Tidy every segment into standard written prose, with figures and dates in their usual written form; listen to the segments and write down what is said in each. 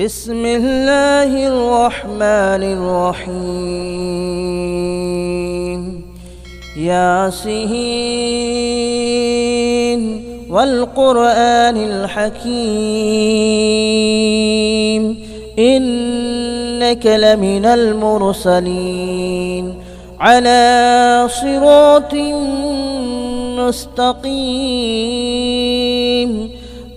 بسم الله الرحمن الرحيم ياسين والقرآن الحكيم إنك لمن المرسلين على صراط مستقيم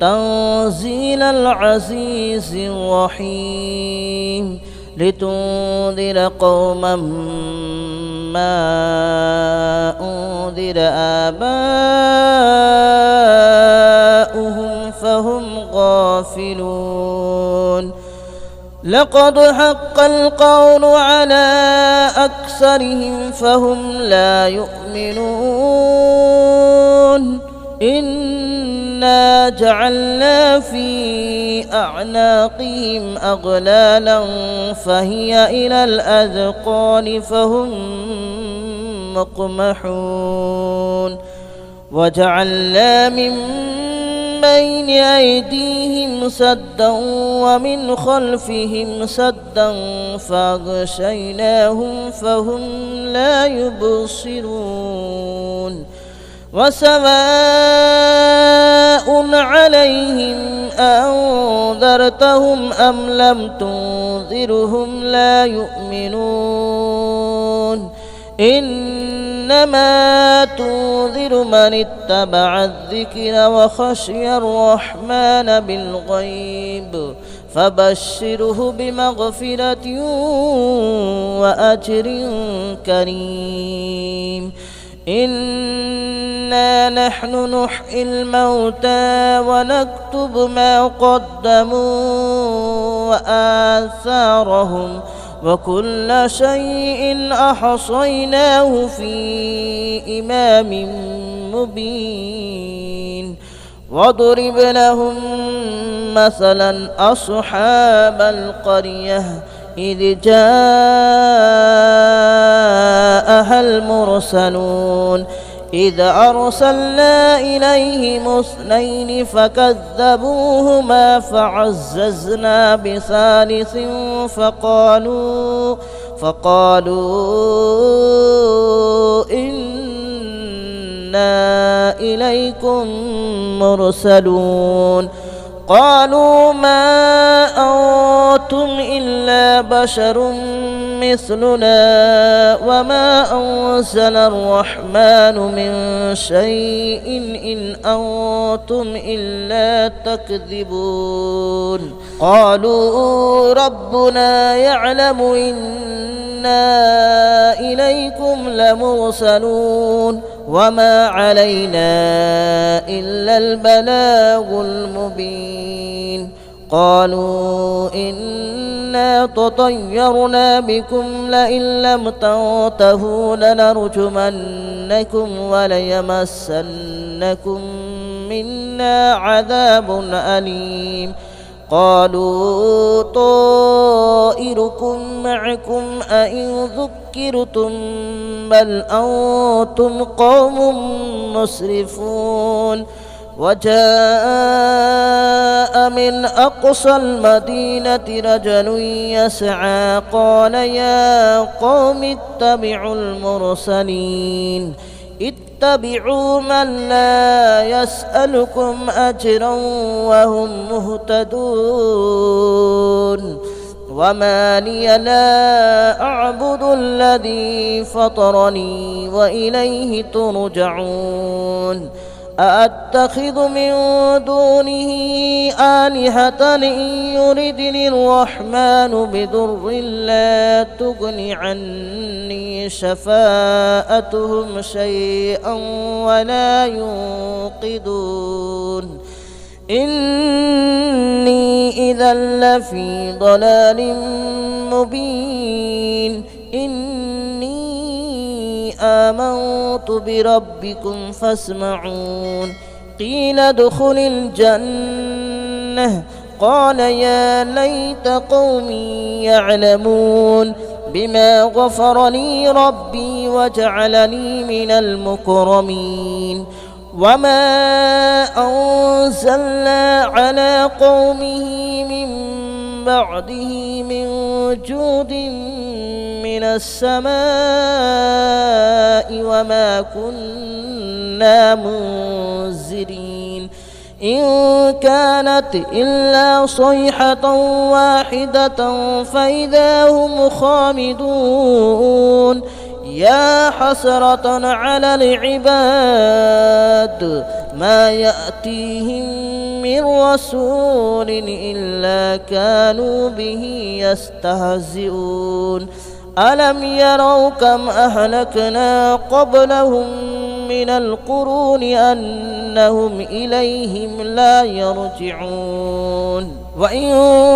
تنزيل العزيز الرحيم لتنذر قوما ما أنذر آباؤهم فهم غافلون لقد حق القول على أكثرهم فهم لا يؤمنون إنا جعلنا في أعناقهم أغلالا فهي إلى الأذقان فهم مقمحون وجعلنا من بين أيديهم سدا ومن خلفهم سدا فأغشيناهم فهم لا يبصرون وسواء عليهم أنذرتهم أم لم تنذرهم لا يؤمنون إنما تنذر من اتبع الذكر وخشي الرحمن بالغيب فبشره بمغفرة وأجر كريم إنا نحن نحيي الموتى ونكتب ما قدموا وآثارهم وكل شيء أحصيناه في إمام مبين واضرب لهم مثلا أصحاب القرية إذ جاءها المرسلون إذ أرسلنا إليهم اثنين فكذبوهما فعززنا بثالث فقالوا إنا إليكم مرسلون قالوا ما أنتم إلا بشر مثلنا وما أنزل الرحمن من شيء إن أنتم إلا تكذبون قالوا ربنا يعلم إنا إليكم لمرسلون وما علينا إلا البلاغ المبين قالوا إنا تطيرنا بكم لئن لم تنتهوا لنرجمنكم وليمسنكم منا عذاب أليم قالوا طائركم معكم أئن ذكرتم بل أنتم قوم مسرفون وجاء من أقصى المدينة رجل يسعى قال يا قوم اتبعوا المرسلين اتبعوا من لا يسألكم أجرا وهم مهتدون وما لي لا أعبد الذي فطرني وإليه ترجعون أأتخذ من دونه آلهة إن يردني الرحمن بضر لا تغن عني شفاءتهم شيئا ولا ينقذون إني إذا لفي ضلال مبين آمنت بربكم فاسمعون قيل ادخل الجنة قال يا ليت قومي يعلمون بما غفر لي ربي وجعلني من المكرمين وما أنزلنا على قومه من بعده من جود من السماء وما كنا منزلين إن كانت إلا صيحة واحدة فإذا هم خامدون يا حسرة على العباد ما يأتيهم من رسول إلا كانوا به يستهزئون ألم يروا كم أهلكنا قبلهم من القرون أنهم إليهم لا يرجعون وإن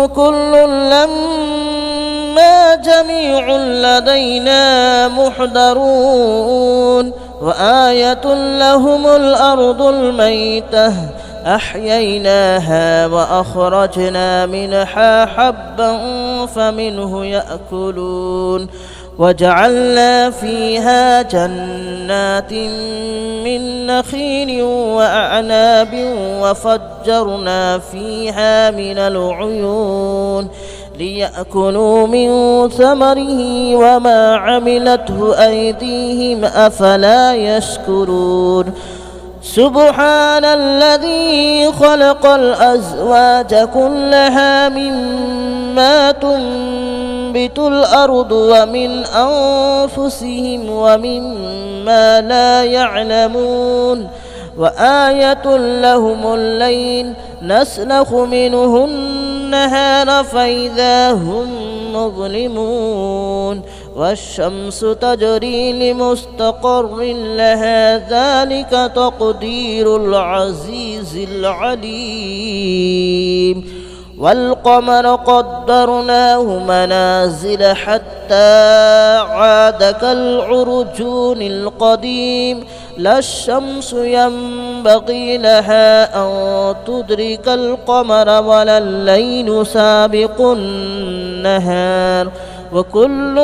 كل لما جميع لدينا محضرون وآية لهم الأرض الميتة أحييناها وأخرجنا منها حبا فمنه يأكلون وجعلنا فيها جنات من نخيل وأعناب وفجرنا فيها من العيون ليأكلوا من ثمره وما عملته أيديهم أفلا يشكرون سبحان الذي خلق الأزواج كلها مما تنبت الأرض ومن أنفسهم ومما لا يعلمون وآية لهم الليل نسلخ منه النهار فإذا هم مظلمون والشمس تجري لمستقر لها ذلك تقدير العزيز العليم والقمر قدرناه منازل حتى عاد كالعرجون القديم لا الشمس ينبغي لها أن تدرك القمر ولا الليل سابق النهار وكل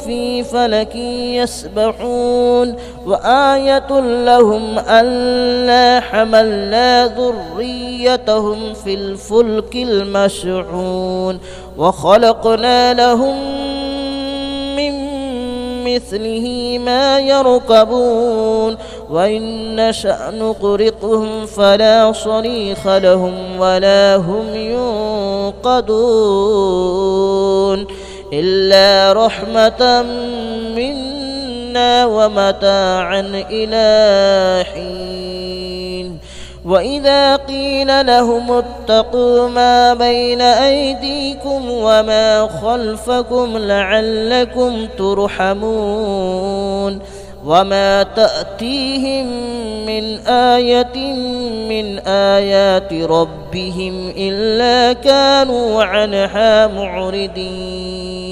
في فلك يسبحون وآية لهم ألا حملنا ذريتهم في الفلك المشحون وخلقنا لهم من مثله ما يركبون وإن نشأ نغرقهم فلا صريخ لهم ولا هم ينقذون إلا رحمة منا ومتاعا إلى حين وإذا قيل لهم اتقوا ما بين أيديكم وما خلفكم لعلكم ترحمون وما تأتيهم من آية من آيات ربهم إلا كانوا عنها معرضين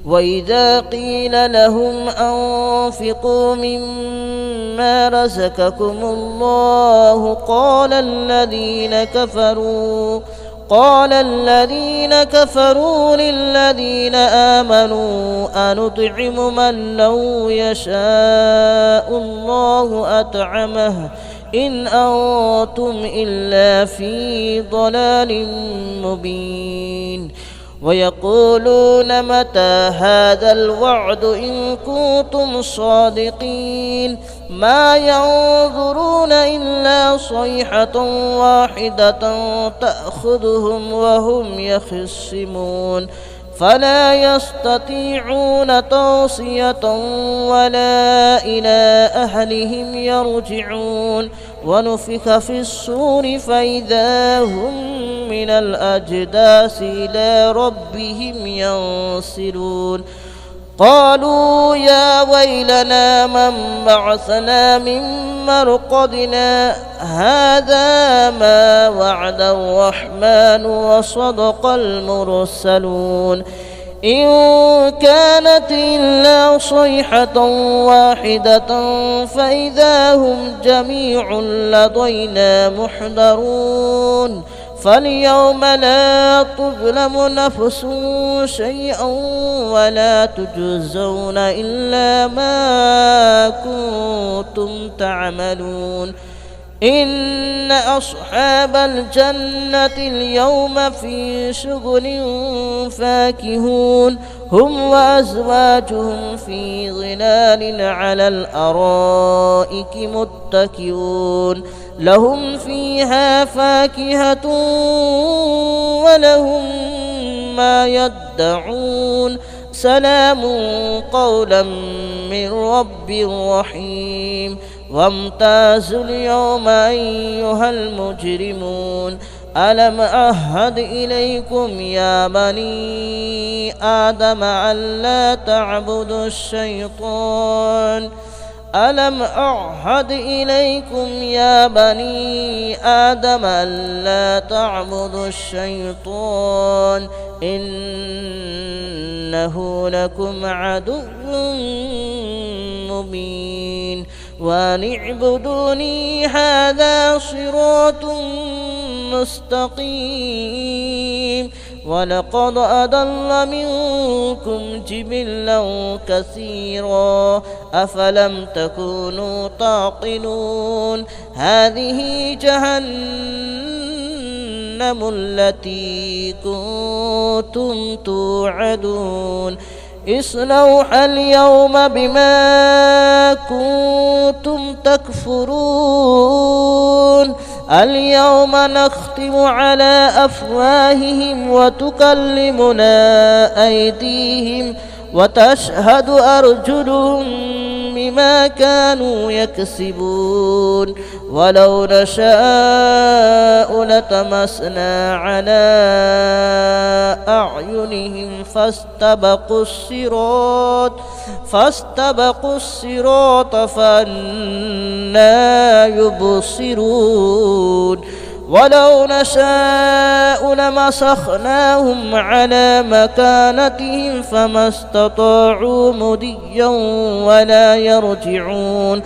وإذا قيل لهم أنفقوا مما رزقكم الله قال الذين كفروا للذين آمنوا أنطعم من لو يشاء الله أطعمه إن أنتم إلا في ضلال مبين ويقولون متى هذا الوعد إن كنتم صادقين ما ينظرون إلا صيحة واحدة تأخذهم وهم يخصمون فلا يستطيعون توصية ولا إلى أهلهم يرجعون ونفخ في الصور فإذا هم من الأجداث إلى ربهم ينسلون قالوا يا ويلنا من بعثنا من مرقدنا هذا ما وعد الرحمن وصدق المرسلون إن كانت إلا صيحة واحدة فإذا هم جميع لدينا محضرون فاليوم لا تظلم نفس شيئا ولا تجزون إلا ما كنتم تعملون إن أصحاب الجنة اليوم في شغل فاكهون هم وأزواجهم في ظلال على الأرائك متكئون لهم فيها فاكهة ولهم ما يدعون سلام قولا من رب رحيم وامتازوا اليوم أيها المجرمون ألم أعهد إليكم يا بني آدم ألا تعبدوا الشيطان ألم أعهد إليكم يا بني آدم ألا تعبدوا الشيطان إنه لكم عدو مبين وأن اعبدوني هذا صراط مستقيم ولقد أضل منكم جبلا كثيرا أفلم تكونوا تعقلون هذه جهنم التي كنتم توعدون اصلوها اليوم بما كنتم تكفرون اليوم نختم على أفواههم وتكلمنا أيديهم وتشهد أرجلهم بما كانوا يكسبون ولو نشاء لطمسنا على أعينهم فاستبقوا الصراط فأنى يبصرون ولو نشاء لمسخناهم على مكانتهم فما استطاعوا مضيا ولا يرجعون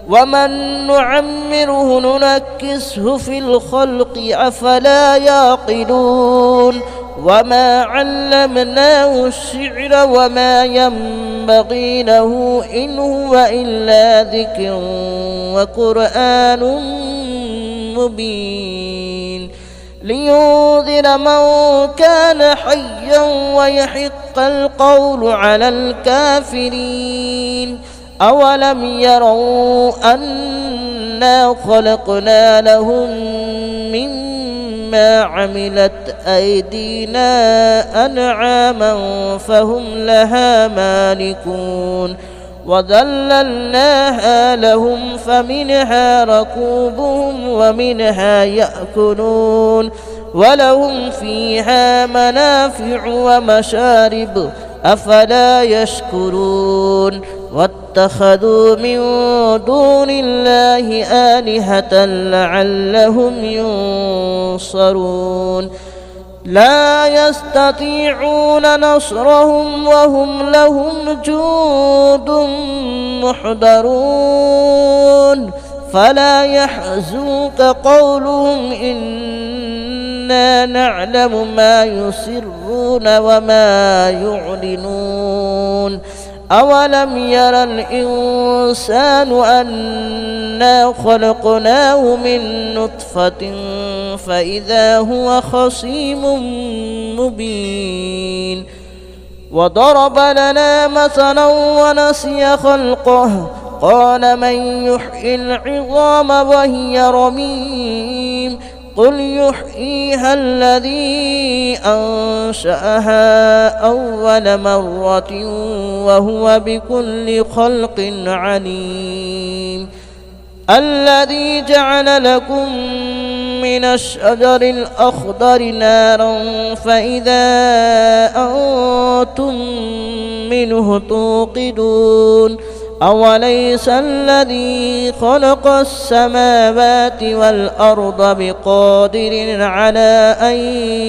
ومن نعمره ننكسه في الخلق أفلا يعقلون وما علمناه الشعر وما ينبغي له إن هو إلا ذكر وقرآن مبين لينذر من كان حيا ويحق القول على الكافرين أولم يروا أنا خلقنا لهم مما عملت أيدينا أنعاما فهم لها مالكون وذللناها لهم فمنها ركوبهم ومنها يأكلون ولهم فيها منافع ومشارب أفلا يشكرون واتخذوا من دون الله آلهة لعلهم ينصرون لا يستطيعون نصرهم وهم لهم جند محضرون فلا يحزنك قولهم إنا نعلم ما يسرون وما يعلنون أولم ير الإنسان أنا خلقناه من نطفة فإذا هو خصيم مبين وضرب لنا مثلا ونسي خلقه قال من يحيي العظام وهي رميم قل يحييها الذي أنشأها أول مرة وهو بكل خلق عليم الذي جعل لكم من الشجر الأخضر نارا فإذا أنتم منه توقدون أوليس الذي خلق السماوات والأرض بقادر على أن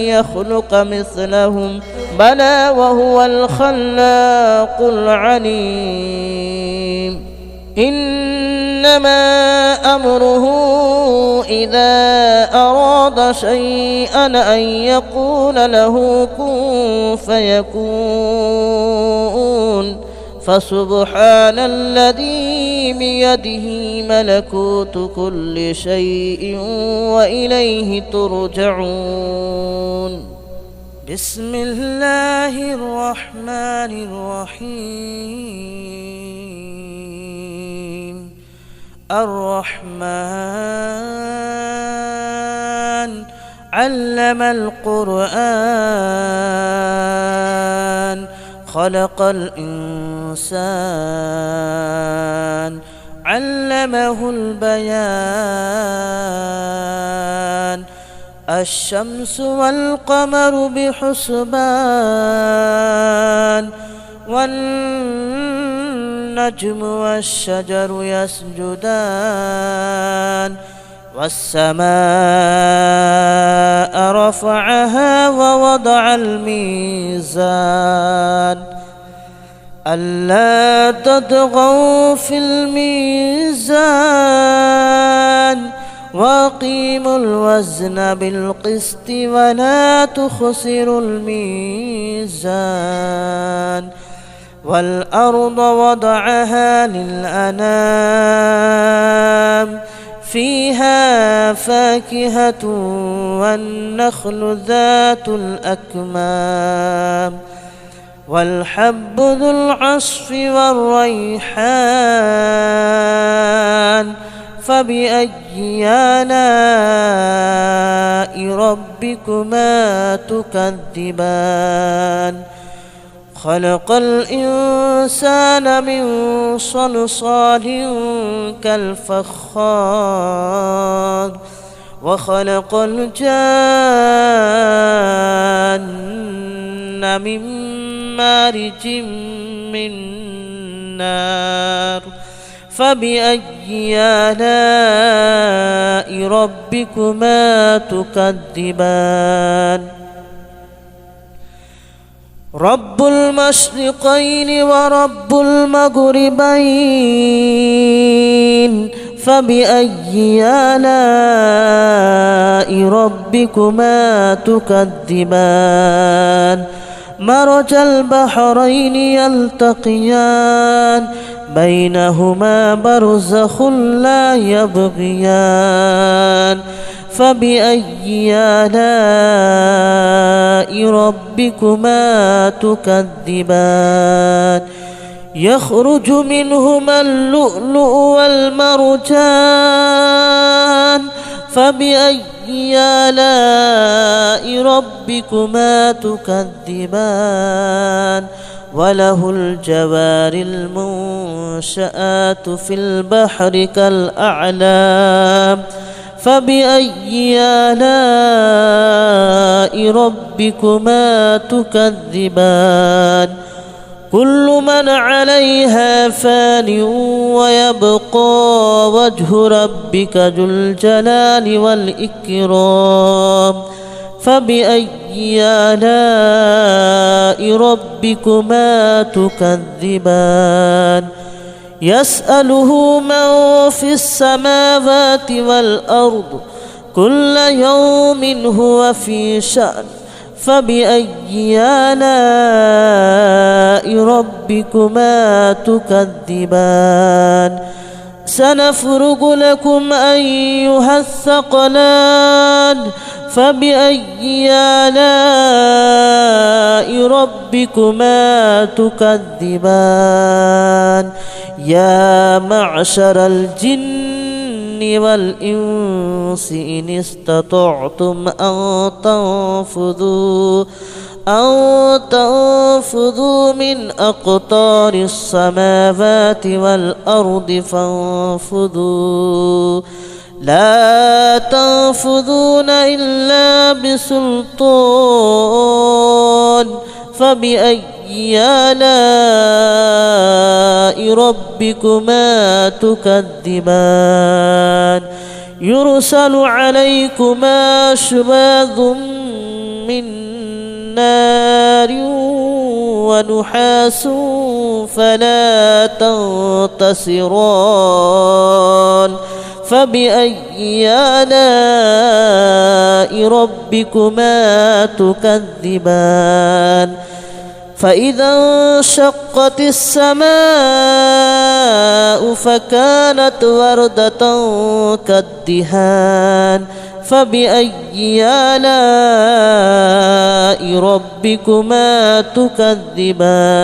يخلق مثلهم بلى وهو الخلاق العليم إنما أمره إذا أراد شيئا أن يقول له كن فيكون فسبحان الذي بيده ملكوت كل شيء وإليه ترجعون. بسم الله الرحمن الرحيم. الرحمن علم القرآن خلق الإنسان علمه البيان. الشمس والقمر بحسبان والنجم والشجر يسجدان. والسماء رفعها ووضع الميزان ألا تطغوا في الميزان وأقيموا الوزن بالقسط ولا تخسروا الميزان. والأرض وضعها للأنام فيها فاكهة والنخل ذات الأكمام والحب ذو العصف والريحان. فبأي آلاء ربكما تكذبان. خلق الإنسان من صلصال كالفخار وخلق الجان من مارج من نار. فبأي آلاء ربكما تكذبان. رب المشرقين ورب المغربين. فبأي آلاء ربكما تكذبان. مرج البحرين يلتقيان بينهما برزخ لا يبغيان. فبأي آلاء ربكما تكذبان. يخرج منهما اللؤلؤ والمرجان. فبأي آلاء ربكما تكذبان. وله الجوار المنشآت في البحر كالأعلام. فبأي آلاء ربكما تكذبان. كل من عليها فان ويبقى وجه ربك ذو الجلال والإكرام. فبأي آلاء ربكما تكذبان. يسأله من في السماوات والأرض كل يوم هو في شأن. فبأي آلاء ربكما تكذبان. سنفرغ لكم أيها الثقلان. فبأي آلاء ربكما تكذبان. يا معشر الجن والإنس إن استطعتم أن تنفذوا من أقطار السماوات والأرض فانفذوا لا تنفذون إلا بسلطان. فبأي آلاء ربكما تكذبان. يرسل عليكما شواظ من نار ونحاس فلا تنتصران. فبأي آلاء ربكما تكذبان. فإذا انشقت السماء فكانت وردة كالدهان فبأي آلاء ربكما تكذبان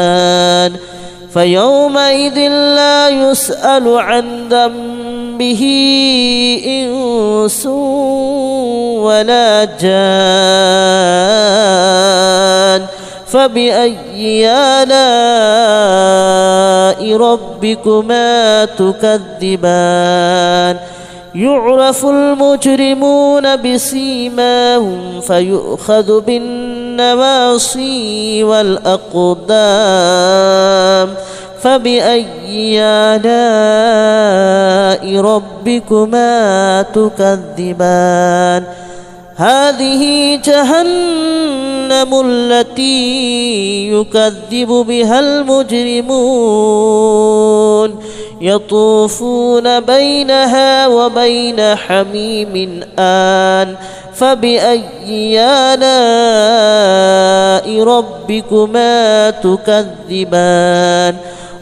فيومئذ لا يسأل عن ذنبه إنس ولا جان فبأي آلاء ربكما تكذبان يعرف المجرمون بسيماهم فيؤخذ بالنواصي والأقدام فبأي آلاء ربكما تكذبان هذه جهنم التي يكذب بها المجرمون يطوفون بينها وبين حميم آن فبأي آلاء ربكما تكذبان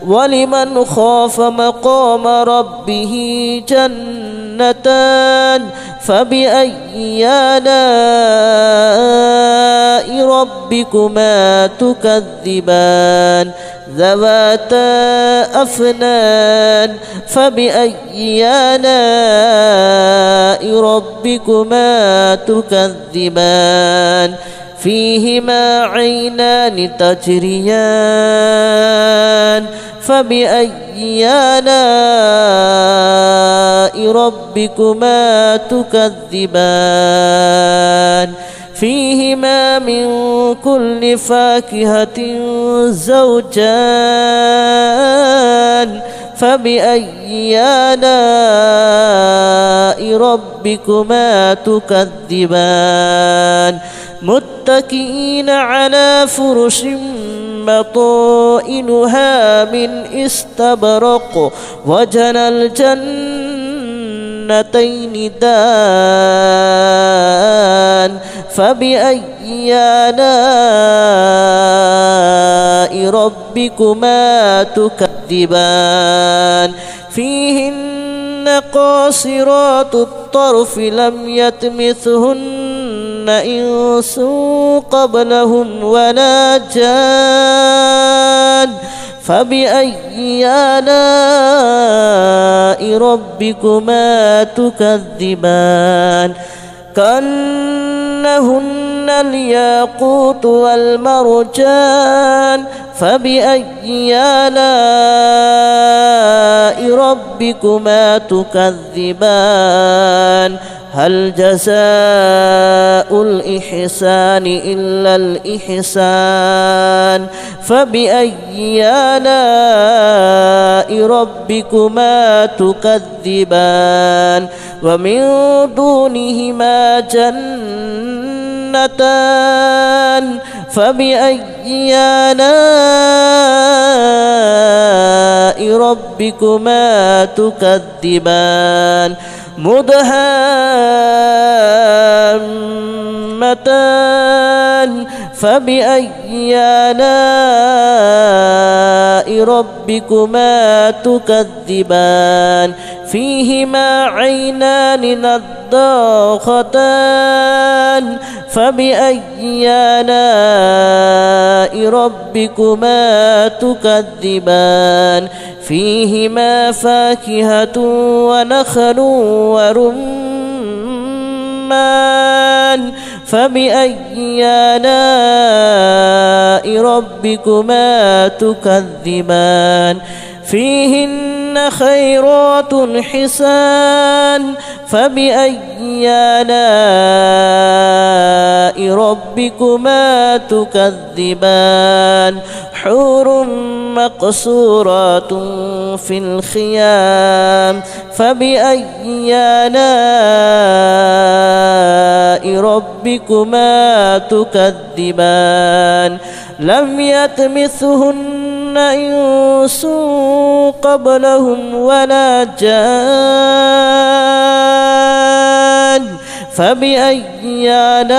ولمن خاف مقام ربه جنتان فبأي آلاء ربكما تكذبان ذواتا أفنان فبأي آلاء ربكما تكذبان فيهما عينان تجريان فبأي آلاء ربكما تكذبان فيهما من كل فاكهة زوجان فبأي آلاء ربكما تكذبان متكئين على فرش بطائنها من استبرق وجنى الجنتين دان فبأي آلاء ربكما تكذبان فيهن قاصرات الطرف لم يطمثهن إنس قبلهم ولا جان فبأي آلاء ربكما تكذبان كأنهن الياقوت والمرجان فبأي آلاء ربكما تكذبان هل جزاء الإحسان إلا الإحسان فبأي آلاء ربكما تكذبان ومن دونهما جنتان فبأي آلاء ربكما تكذبان مدهامتان فبأي آلاء ربكما تكذبان فيهما عينان نضاختان فبأي آلاء ربكما تكذبان فيهما فاكهة ونخل ورمان فبأي آلاء ربكما تكذبان فيهن خيرات حسان فبأي آلاء ربكما تكذبان حور مقصورات في الخيام فبأي آلاء ربكما تكذبان لم يطمثهن إنس قبلهم ولا جان فبأي آلاء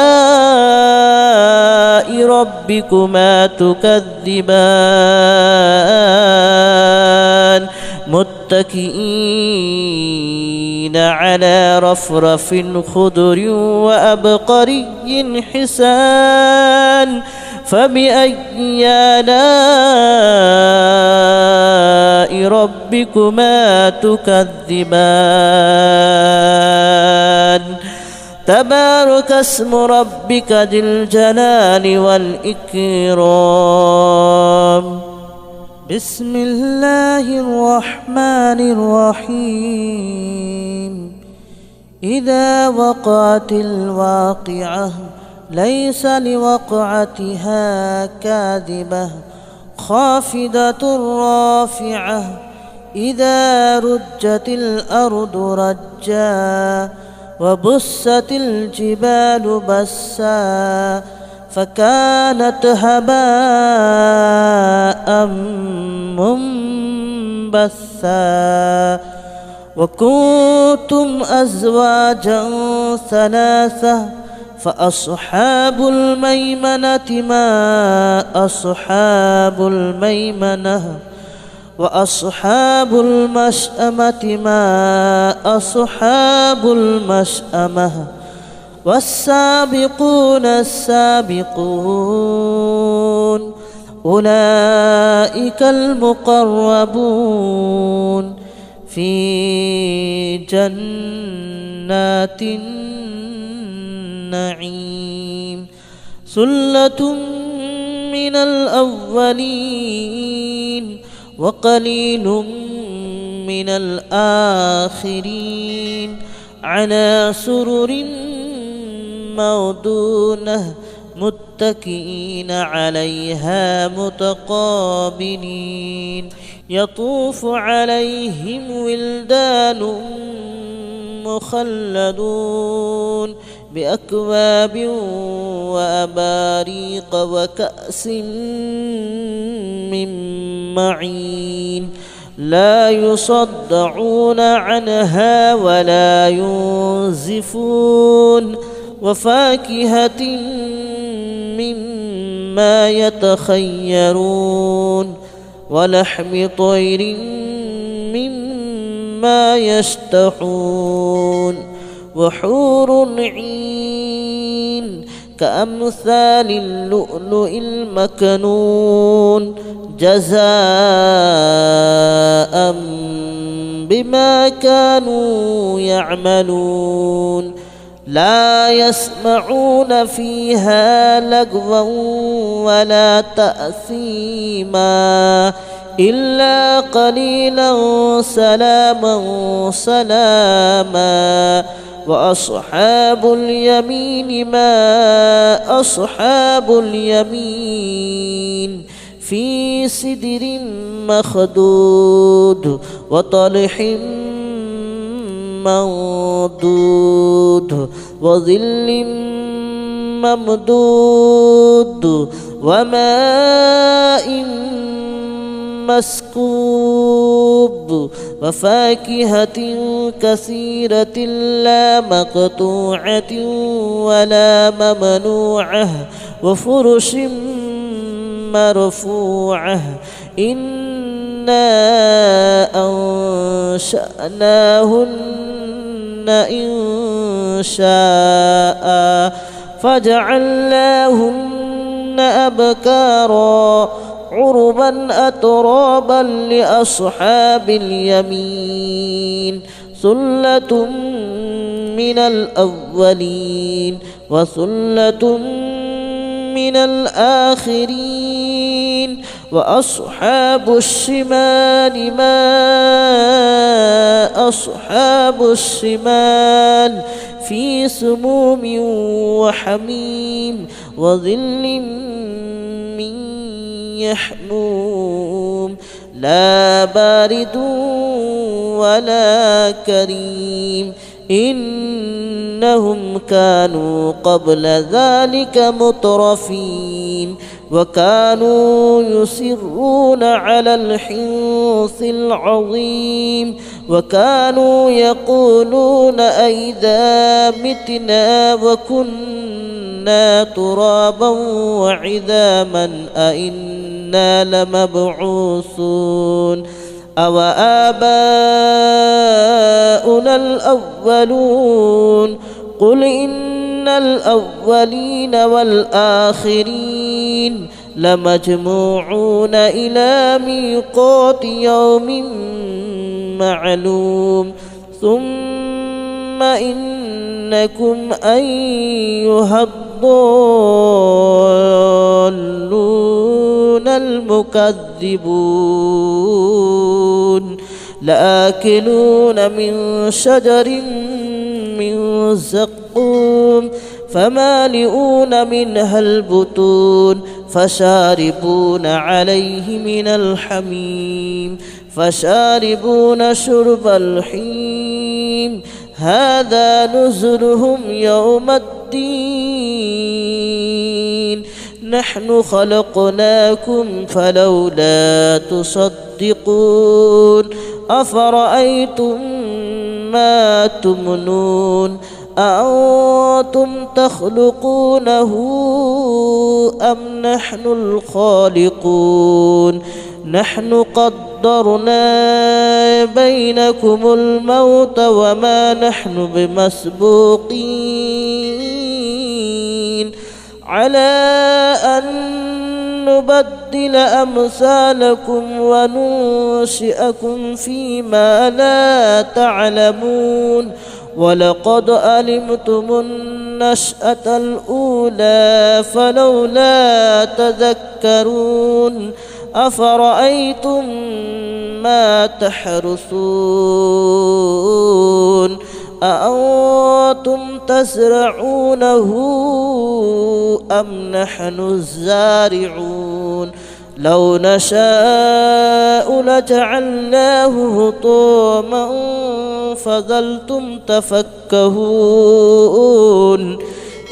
ربكما تكذبان متكئين على رفرف خضر وأبقري حسان فبأي آلاء ربكما تكذبان تبارك اسم ربك ذي الجلال والإكرام بسم الله الرحمن الرحيم إذا وقعت الواقعة ليس لوقعتها كاذبة خافضة رافعة إذا رجت الأرض رجا وبست الجبال بسا فكانت هباء منبثا وكنتم أزواجا ثلاثة فأصحاب الميمنة ما أصحاب الميمنة وأصحاب المشأمة ما أصحاب المشأمة والسابقون السابقون أولئك المقربون في جنات النعيم ثلة من الأولين وقليل من الآخرين على سرر موضونة متكئين عليها متقابلين يطوف عليهم ولدان مخلدون بأكواب وأباريق وكأس من معين لا يصدعون عنها ولا ينزفون وفاكهة مما يتخيرون ولحم طير مما يشتهون وحور عين كأمثال اللؤلؤ المكنون جزاء بما كانوا يعملون لا يسمعون فيها لغوا ولا تأثيما إلا قليلا سلاما سلاما وأصحاب اليمين ما أصحاب اليمين في سدر مخدود وطلح منضود وظل ممدود وماء مسكوب وفاكهة كثيرة لا مقطوعة ولا ممنوعة وفرش مرفوعة إنا أنشأناهن إن شاء فجعلناهن أبكارا عربا أترابا لأصحاب اليمين ثلة من الأولين وثلة من الآخرين وأصحاب الشمال ما أصحاب الشمال في سموم وحميم وظل من يحموم لا بارد ولا كريم إنهم كانوا قبل ذلك مترفين وكانوا يصرون على الحنث العظيم وكانوا يقولون أئذا متنا وكنا كنا ترابا وعظاما أئنا لمبعوثون أو آباؤنا الأولون قل إن الأولين والآخرين لمجموعون إلى ميقات يوم معلوم ثم إنكم أيها الضالون المكذبون لآكلون من شجر من زقوم فمالئون منها البطون فشاربون عليه من الحميم فشاربون شرب الحميم هذا نزلهم يوم الدين نحن خلقناكم فلولا تصدقون أفرأيتم ما تمنون أأنتم تخلقونه أم نحن الخالقون نحن قدرنا بينكم الموت وما نحن بمسبوقين على أن نبدل أمثالكم وننشئكم فيما لا تعلمون ولقد علمتم النشأة الأولى فلولا تذكرون أفرأيتم ما تحرثون أأنتم تزرعونه أم نحن الزارعون لو نشاء لجعلناه هطاما فظلتم تفكهون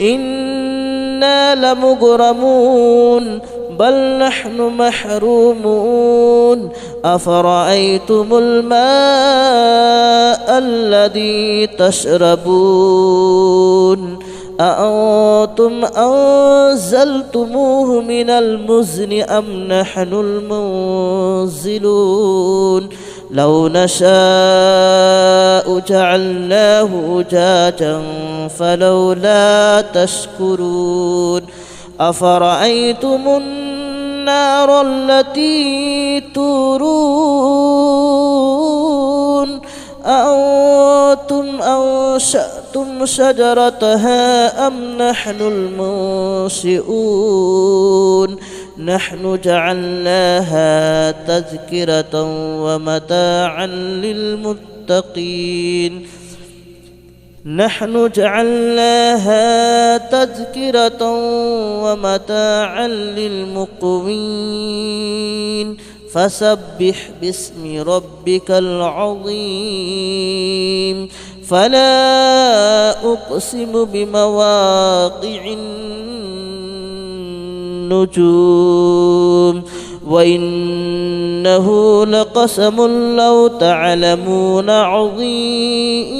إنا لمغرمون بل نحن محرومون أفرأيتم الماء الذي تشربون أأنتم أنزلتموه من المزن أم نحن المنزلون لو نشاء جعلناه أجاجا فلولا تشكرون أفرأيتم النار التي تورون أأنتم أنشأتم شجرتها أم نحن المنشئون نحن جعلناها تذكرة ومتاعا للمتقين نحن جعلناها تذكرة ومتاعا للمقوين فسبح باسم ربك العظيم فلا أقسم بمواقع النجوم وإنه لقسم لو تعلمون عظيم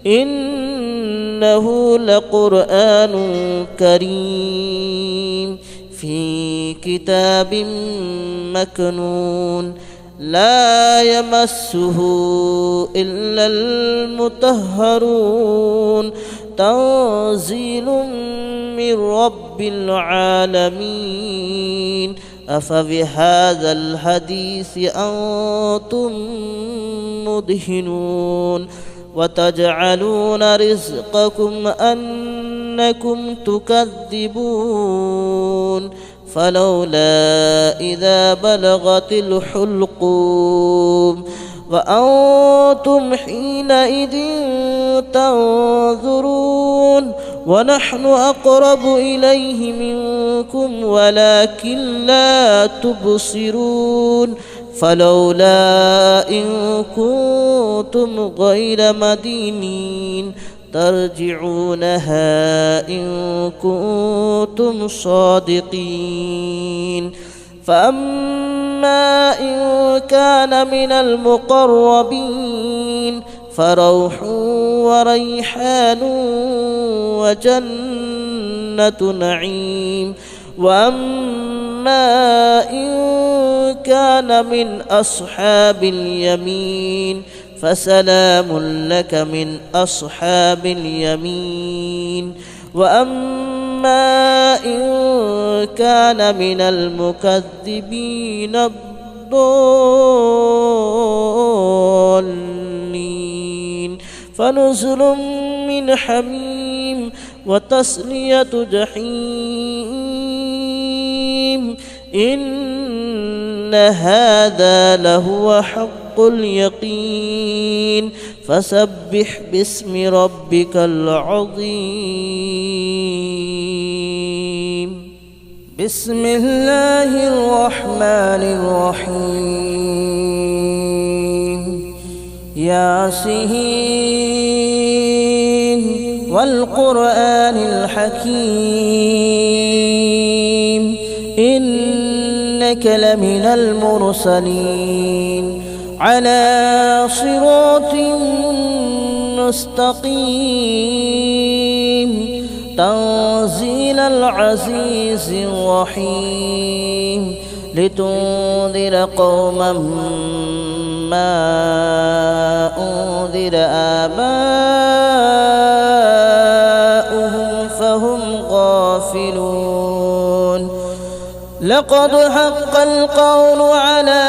إنه لقرآن كريم في كتاب مكنون لا يمسه إلا المطهرون تنزيل من رب العالمين أفبهذا الحديث أنتم مدهنون وتجعلون رزقكم أنكم تكذبون فلولا إذا بلغت الحلقوم وأنتم حينئذ تنظرون ونحن أقرب إليه منكم ولكن لا تبصرون فلولا إن كنتم غير مدينين ترجعونها إن كنتم صادقين فأما إن كان من المقربين فروح وريحان وجنة جنة نعيم وأما إن كان من أصحاب اليمين فسلام لك من أصحاب اليمين وأما إن كان من المكذبين الضالين فنزل من حميم وتصلية جحيم إن هذا لهو حق اليقين فسبح باسم ربك العظيم بسم الله الرحمن الرحيم ياسين والقرآن الحكيم إنك لمن المرسلين على صراط مستقيم تنزيل العزيز الرحيم لتنذر قوما ما أنذر آباؤهم فهم غافلون لقد حق القول على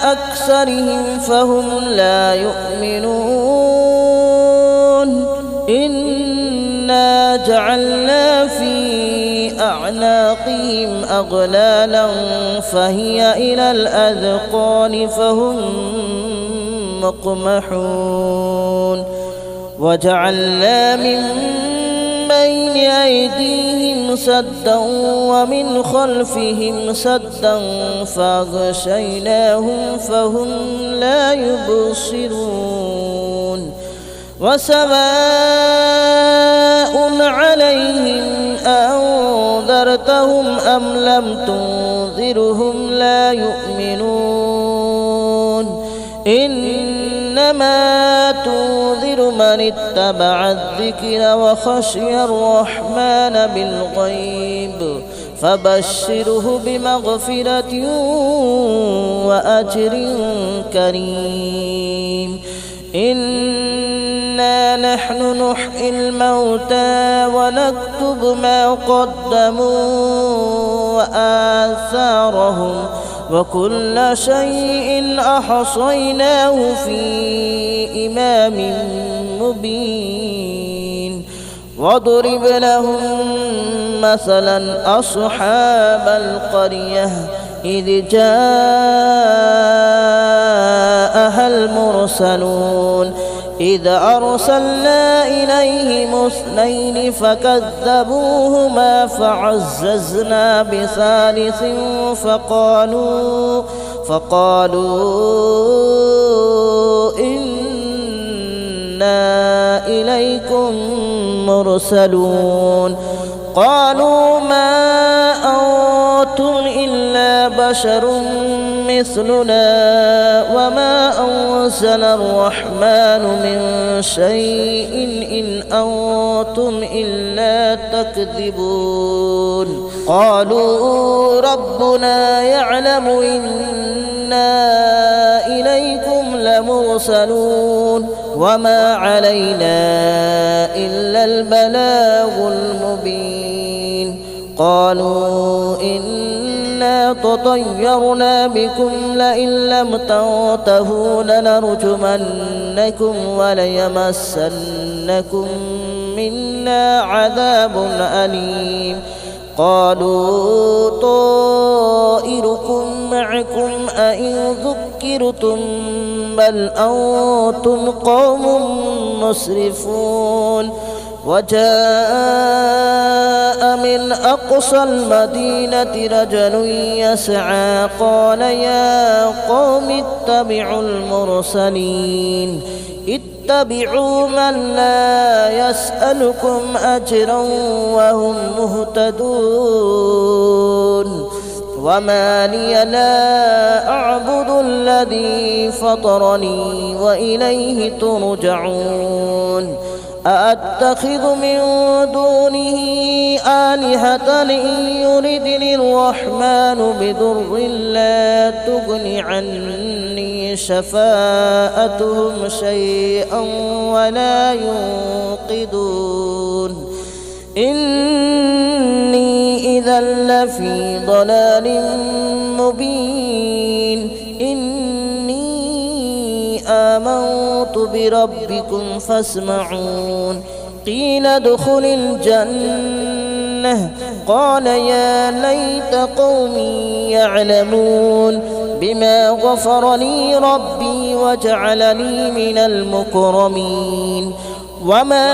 أكثرهم فهم لا يؤمنون إنا جعلنا في أعناقهم أغلالا فهي إلى الأذقان فهم مقمحون وجعلنا من بين أيديهم سدا ومن خلفهم سدا فأغشيناهم فهم لا يبصرون وسواء عليهم أنذرتهم أم لم تنذرهم لا يؤمنون إنما تنذر من اتبع الذكر وخشي الرحمن بالغيب فبشره بمغفرة وأجر كريم إنا نحن نحيي الموتى ونكتب ما قدموا وآثارهم وكل شيء أحصيناه في إمام مبين واضرب لهم مثلا أصحاب القرية إذ جاءها المرسلون إذ أرسلنا إليهم اثنين فكذبوهما فعززنا بثالث فقالوا إنا إليكم مرسلون قالوا ما أنتم إلا بشر مثلنا وما أنزل الرحمن من شيء إن أنتم إلا تكذبون قالوا ربنا يعلم إنا إليكم لمرسلون وما علينا إلا البلاغ المبين قالوا إنا تطيرنا بكم لئن لم تنتهوا لنرجمنكم وليمسنكم منا عذاب أليم قالوا طائركم معكم أئن ذكرتم بل أنتم قوم مسرفون وجاء من أقصى المدينة رجل يسعى قال يا قوم اتبعوا المرسلين اتبعوا من لا يسألكم أجرا وهم مهتدون وما لي لا أعبد الذي فطرني وإليه ترجعون أأتخذ من دونه آلهة إن يردني الرحمن بضر لا تغن عني شفاعتهم شيئا ولا ينقذون إني إذا لفي ضلال مبين آمنت بربكم فاسمعون قيل ادخل الجنة قال يا ليت قومي يعلمون بما غفر لي ربي وجعلني من المكرمين وما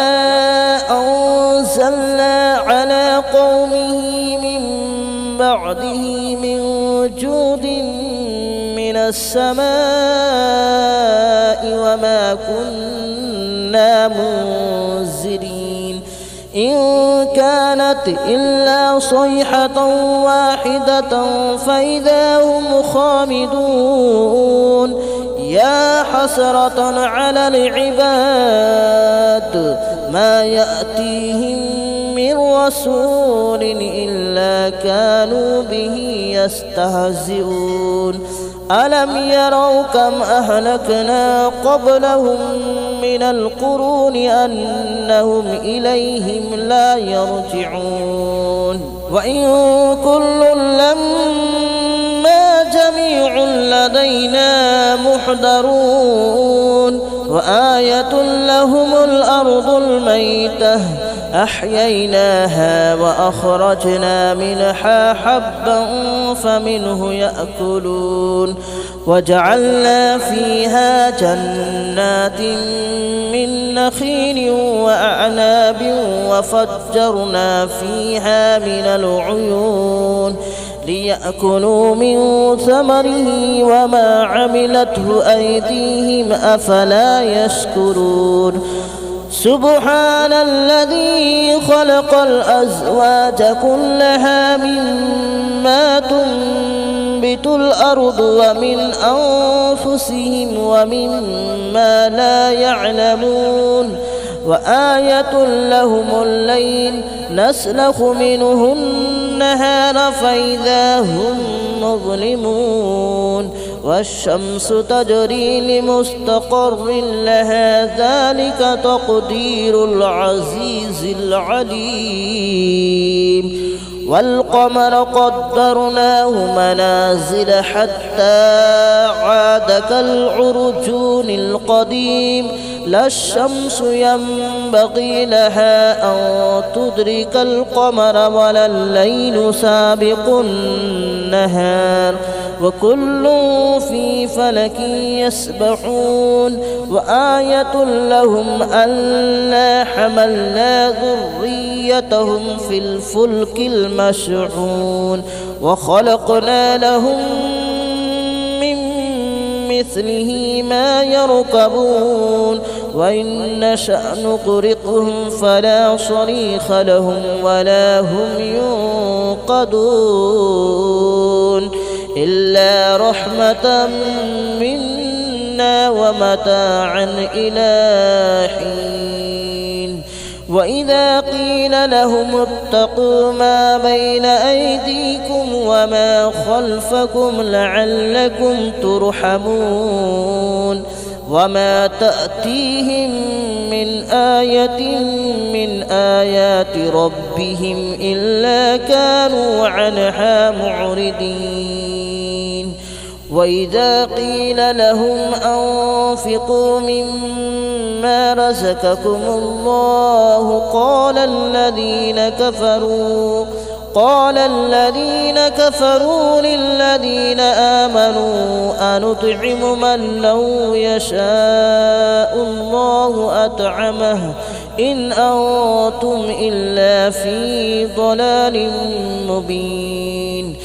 أنزلنا على قومه من بعده من جود من السماء وما كنا منزلين إن كانت إلا صيحة واحدة فإذا هم خامدون يا حسرة على العباد ما يأتيهم من رسول إلا كانوا به يستهزئون ألم يروا كم أهلكنا قبلهم من القرون أنهم إليهم لا يرجعون وإن كل لما جميع لدينا محضرون وآية لهم الأرض الميتة أحييناها وأخرجنا منها حبا فمنه يأكلون وجعلنا فيها جنات من نخيل وأعناب وفجرنا فيها من العيون ليأكلوا من ثمره وما عملته أيديهم أفلا يشكرون سبحان الذي خلق الأزواج كلها مما تنبت الأرض ومن أنفسهم ومما لا يعلمون وآية لهم الليل نسلخ منه النهار فإذا هم مظلمون والشمس تجري لمستقر لها ذلك تقدير العزيز العليم والقمر قدرناه منازل حتى عاد كالعرجون القديم لا الشمس ينبغي لها أن تدرك القمر ولا الليل سابق النهار وكل في فلك يسبحون وآية لهم ألا حملنا ذريتهم في الفلك المشحون وخلقنا لهم من مثله ما يركبون وإن نشأ نغرقهم فلا صريخ لهم ولا هم ينقذون إلا رحمة منا ومتاعا إلى حين وإذا قيل لهم اتقوا ما بين أيديكم وما خلفكم لعلكم ترحمون وما تأتيهم من آية من آيات ربهم إلا كانوا عنها معرضين وإذا قيل لهم أنفقوا مما رزقكم الله قال الذين كفروا للذين آمنوا أنطعم من لو يشاء الله أطعمه إن أنتم إلا في ضلال مبين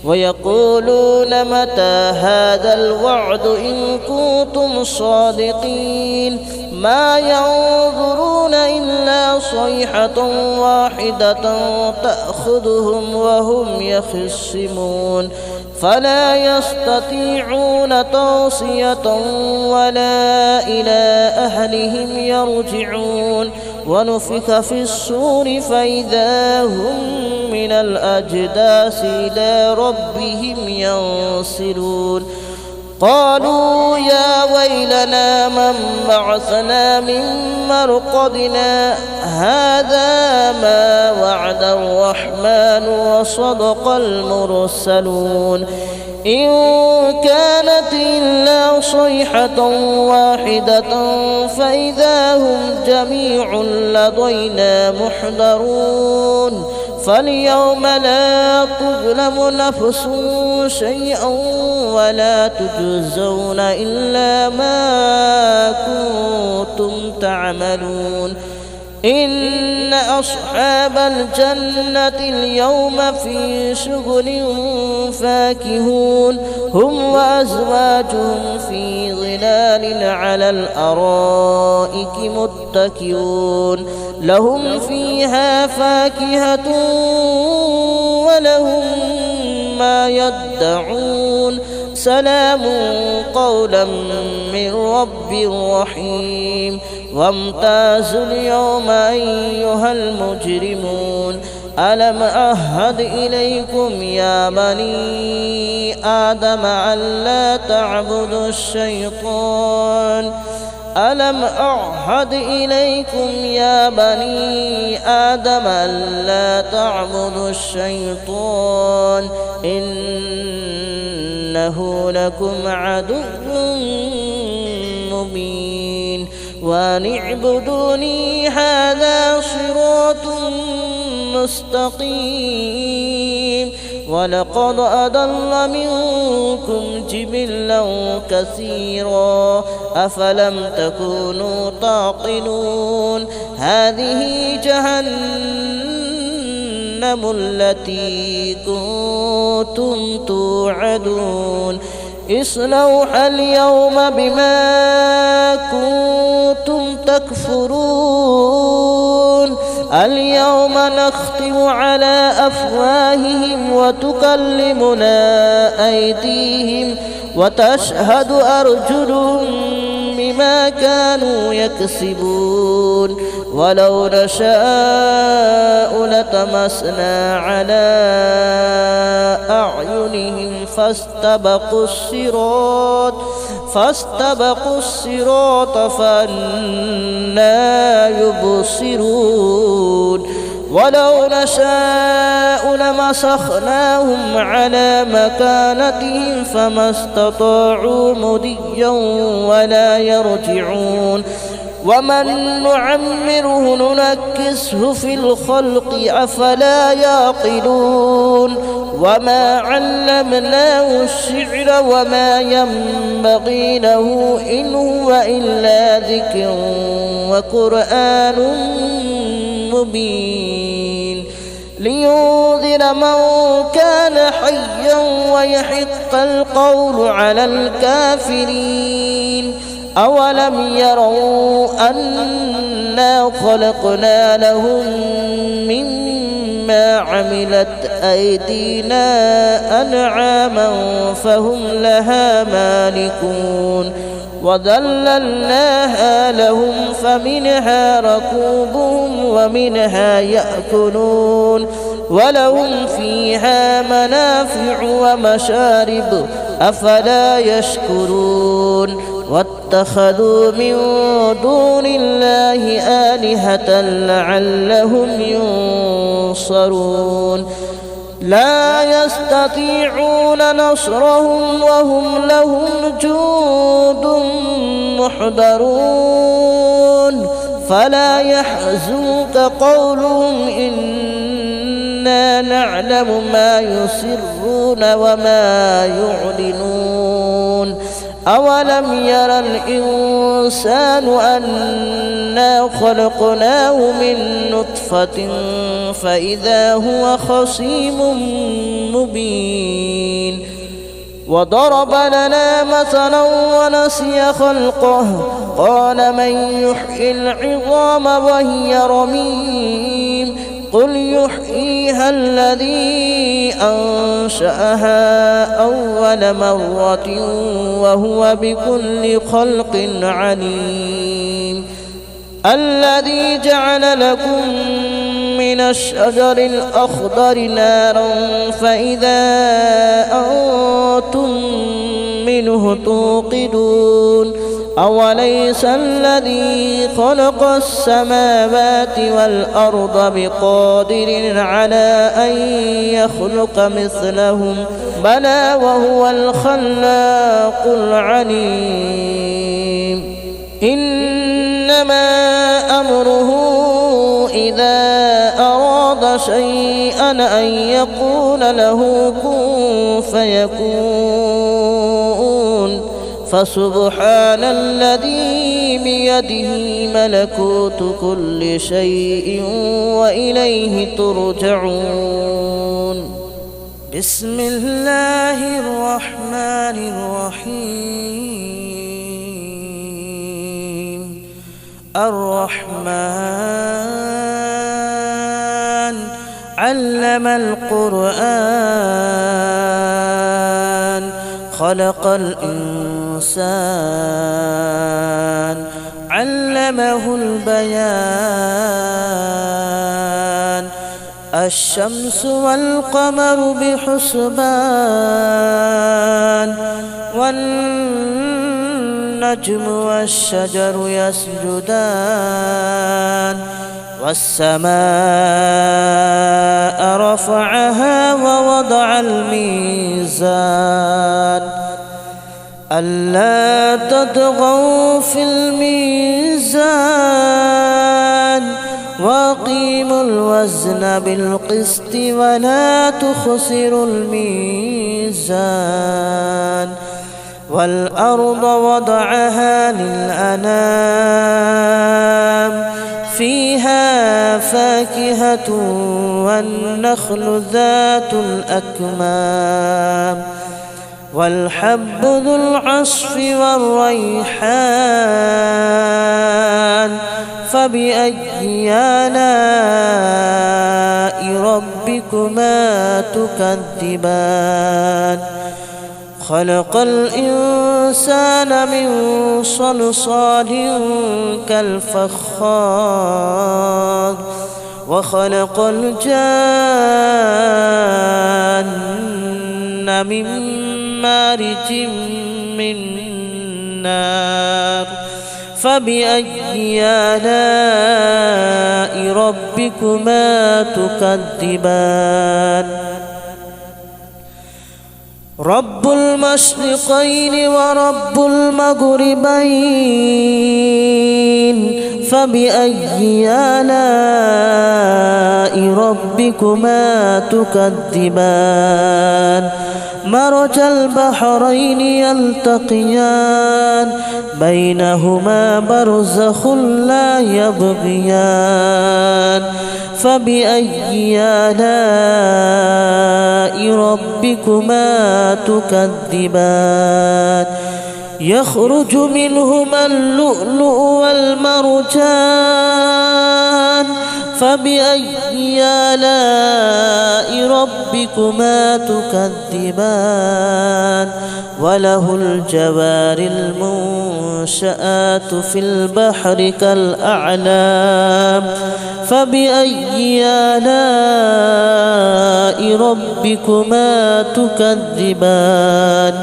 ويقولون متى هذا الوعد إن كنتم صادقين ما ينظرون إلا صيحة واحدة تأخذهم وهم يخصمون فلا يستطيعون توصية ولا إلى أهلهم يرجعون ونفخ في الصور فإذا هم من الأجداث إلى ربهم ينسلون قالوا يا ويلنا من بعثنا من مرقدنا هذا ما وعد الرحمن وصدق المرسلون إن كانت إلا صيحة واحدة فإذا هم جميع لدينا محضرون فاليوم لا تظلم نفس شيئا ولا تجزون إلا ما كنتم تعملون إن أصحاب الجنة اليوم في شغل فاكهون هم وأزواجهم في ظلال على الأرائك متكئون لهم فيها فاكهة ولهم ما يدعون سلام قولا من رب رحيم وامتازوا اليوم أيها المجرمون ألم أعهد إليكم يا بني آدم ألا تعبدوا الشيطان ألم أعهد إليكم يا بني آدم ألا تعبدوا الشيطان إنه لكم عدو مبين وأن اعبدوني هذا صراط مستقيم ولقد أضل منكم جبلا كثيرا أفلم تكونوا تعقلون هذه جهنم التي كنتم توعدون اصلوها اليوم بما كنتم تكفرون اليوم نختم على أفواههم وتكلمنا أيديهم وتشهد أرجلهم بما كانوا يكسبون ولو نشاء لطمسنا على أعينهم فاستبقوا الصراط فأنى يبصرون ولو نشاء لمسخناهم على مكانتهم فما استطاعوا مضيا ولا يرجعون ومن نعمره ننكسه في الخلق أفلا يعقلون وما علمناه الشعر وما ينبغي له إن هو إلا ذكر وقرآن مبين لينذر من كان حيا ويحق القول على الكافرين أولم يروا أنا خلقنا لهم مما عملت أيدينا أنعاما فهم لها مالكون وذللناها لهم فمنها ركوبهم ومنها يأكلون ولهم فيها منافع ومشارب أفلا يشكرون واتخذوا من دون الله آلهة لعلهم ينصرون لا يستطيعون نصرهم وهم لهم جند محضرون فلا يحزنك قولهم إنا نعلم ما يسرون وما يعلنون أولم يرى الإنسان أنا خلقناه من نطفة فإذا هو خصيم مبين وضرب لنا مثلا ونسي خلقه قال من يحيي العظام وهي رميم قل يحييها الذي أنشأها أول مرة وهو بكل خلق عليم الذي جعل لكم من الشجر الأخضر نارا فإذا أنتم منه توقدون أوليس الذي خلق السماوات والأرض بقادر على أن يخلق مثلهم بلى وهو الخلاق العليم إنما أمره إذا أراد شيئا أن يقول له كن فيكون فسبحان الذي بيده ملكوت كل شيء وإليه ترجعون بسم الله الرحمن الرحيم الرحمن علم القرآن خلق الإنسان علمه البيان الشمس والقمر بحسبان والنجم والشجر يسجدان والسماء رفعها ووضع الميزان ألا تطغوا في الميزان وأقيموا الوزن بالقسط ولا تخسروا الميزان والأرض وضعها للأنام فيها فاكهة والنخل ذات الأكمام والحب ذو العصف والريحان فبأي آلاء ربكما تكذبان خلق الإنسان من صلصال كالفخار وخلق الجان من مارج من نار فبأي آلاء ربكما تكذبان رب المشرقين ورب المغربين فبأي آلاء ربكما تكذبان مرج البحرين يلتقيان بينهما برزخ لا يبغيان فبأي آلاء ربكما تكذبان يخرج منهما اللؤلؤ والمرجان فبأي آلاء ربكما تكذبان وله الجوار المنشآت في البحر كالأعلام فبأي آلاء ربكما تكذبان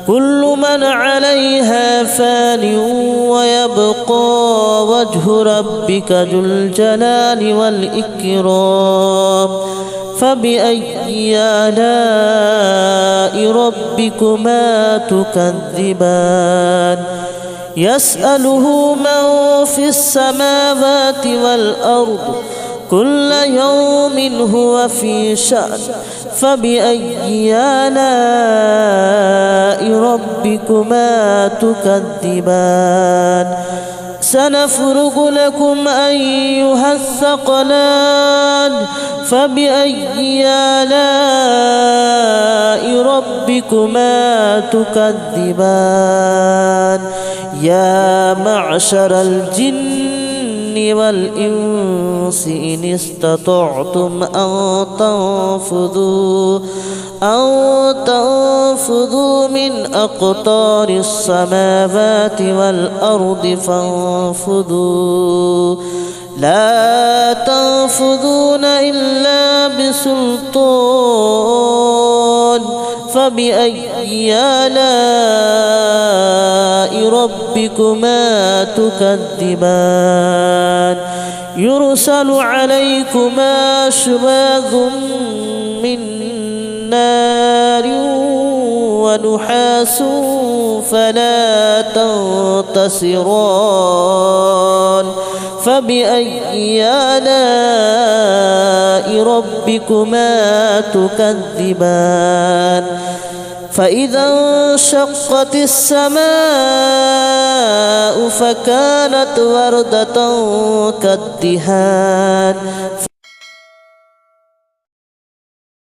كل من عليها فان ويبقى وجه ربك ذو الجلال والإكرام فبأي آلاء ربكما تكذبان يسأله من في السماوات والأرض كل يوم هو في شأن فبأي آلاء ربكما تكذبان سنفرغ لكم أيها الثقلان فبأي آلاء ربكما تكذبان يا معشر الجن والإنس إن استطعتم أن تنفذوا من أقطار السماوات والأرض فانفذوا لا تنفذون إلا بسلطان فبأي آلاء ربكما تكذبان يرسل عليكما شواظ من نار ونحاس فلا تنتصران فبأي آلاء ربكما تكذبان فإذا انشقت السماء فكانت وردة كالدهان